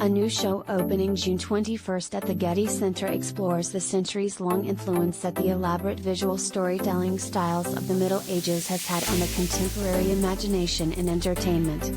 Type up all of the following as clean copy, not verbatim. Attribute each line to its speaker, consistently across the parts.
Speaker 1: A new show opening June 21st at the Getty Center explores the centuries-long influence that the elaborate visual storytelling styles of the Middle Ages has had on the contemporary imagination and entertainment.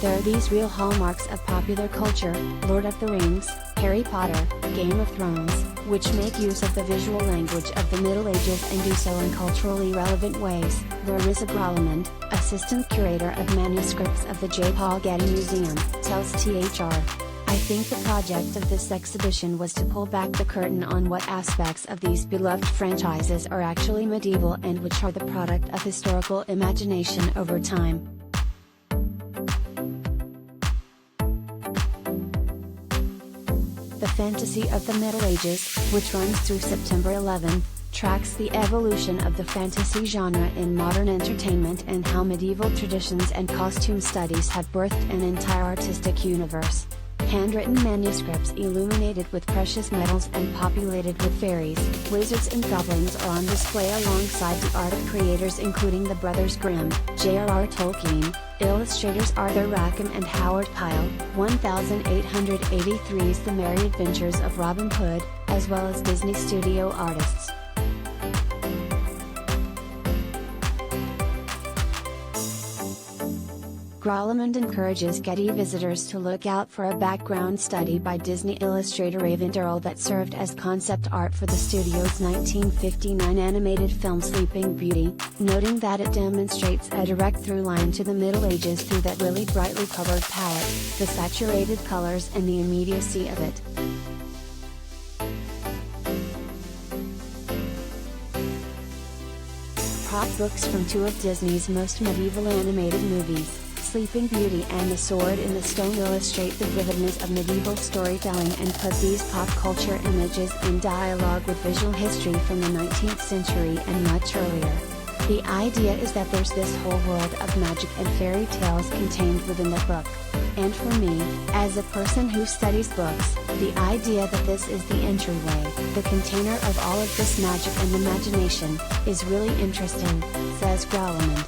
Speaker 1: There are these real hallmarks of popular culture: Lord of the Rings, Harry Potter, Game of Thrones, which make use of the visual language of the Middle Ages and do so in culturally relevant ways. Larissa Grolemund, assistant curator of manuscripts of the J. Paul Getty Museum, tells THR. I think the project of this exhibition was to pull back the curtain on what aspects of these beloved franchises are actually medieval and which are the product of historical imagination over time. The Fantasy of the Middle Ages, which runs through September 11, tracks the evolution of the fantasy genre in modern entertainment and how medieval traditions and costume studies have birthed an entire artistic universe. Handwritten manuscripts illuminated with precious metals and populated with fairies, wizards and goblins are on display alongside the art of creators including the Brothers Grimm, J.R.R. Tolkien, illustrators Arthur Rackham and Howard Pyle, 1883's The Merry Adventures of Robin Hood, as well as Disney studio artists. Grolemund encourages Getty visitors to look out for a background study by Disney illustrator Raven Durrell that served as concept art for the studio's 1959 animated film Sleeping Beauty, noting that it demonstrates a direct through line to the Middle Ages through that really brightly colored palette, the saturated colors and the immediacy of it. Prop books from two of Disney's most medieval animated movies, Sleeping Beauty and The Sword in the Stone, illustrate the vividness of medieval storytelling and put these pop culture images in dialogue with visual history from the 19th century and much earlier. The idea is that there's this whole world of magic and fairy tales contained within the book. And for me, as a person who studies books, the idea that this is the entryway, the container of all of this magic and imagination, is really interesting, says Grolemund.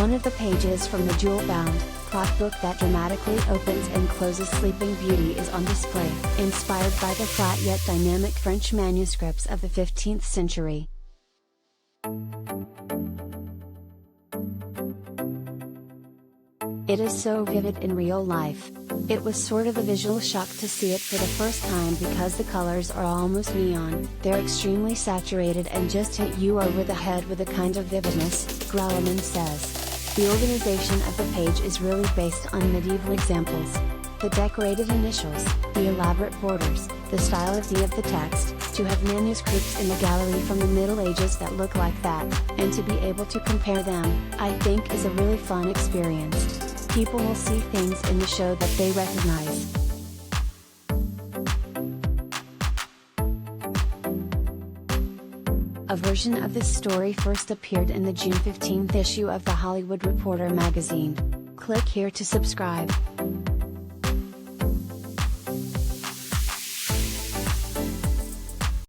Speaker 1: One of the pages from the jewel-bound, prop book that dramatically opens and closes Sleeping Beauty is on display, inspired by the flat yet dynamic French manuscripts of the 15th century. It is so vivid in real life. It was sort of a visual shock to see it for the first time because the colors are almost neon, they're extremely saturated and just hit you over the head with a kind of vividness, Grolemund says. The organization of the page is really based on medieval examples. The decorated initials, the elaborate borders, the style of the text, to have manuscripts in the gallery from the Middle Ages that look like that, and to be able to compare them, I think is a really fun experience. People will see things in the show that they recognize. A version of this story first appeared in the June 15th issue of The Hollywood Reporter magazine. Click here to subscribe.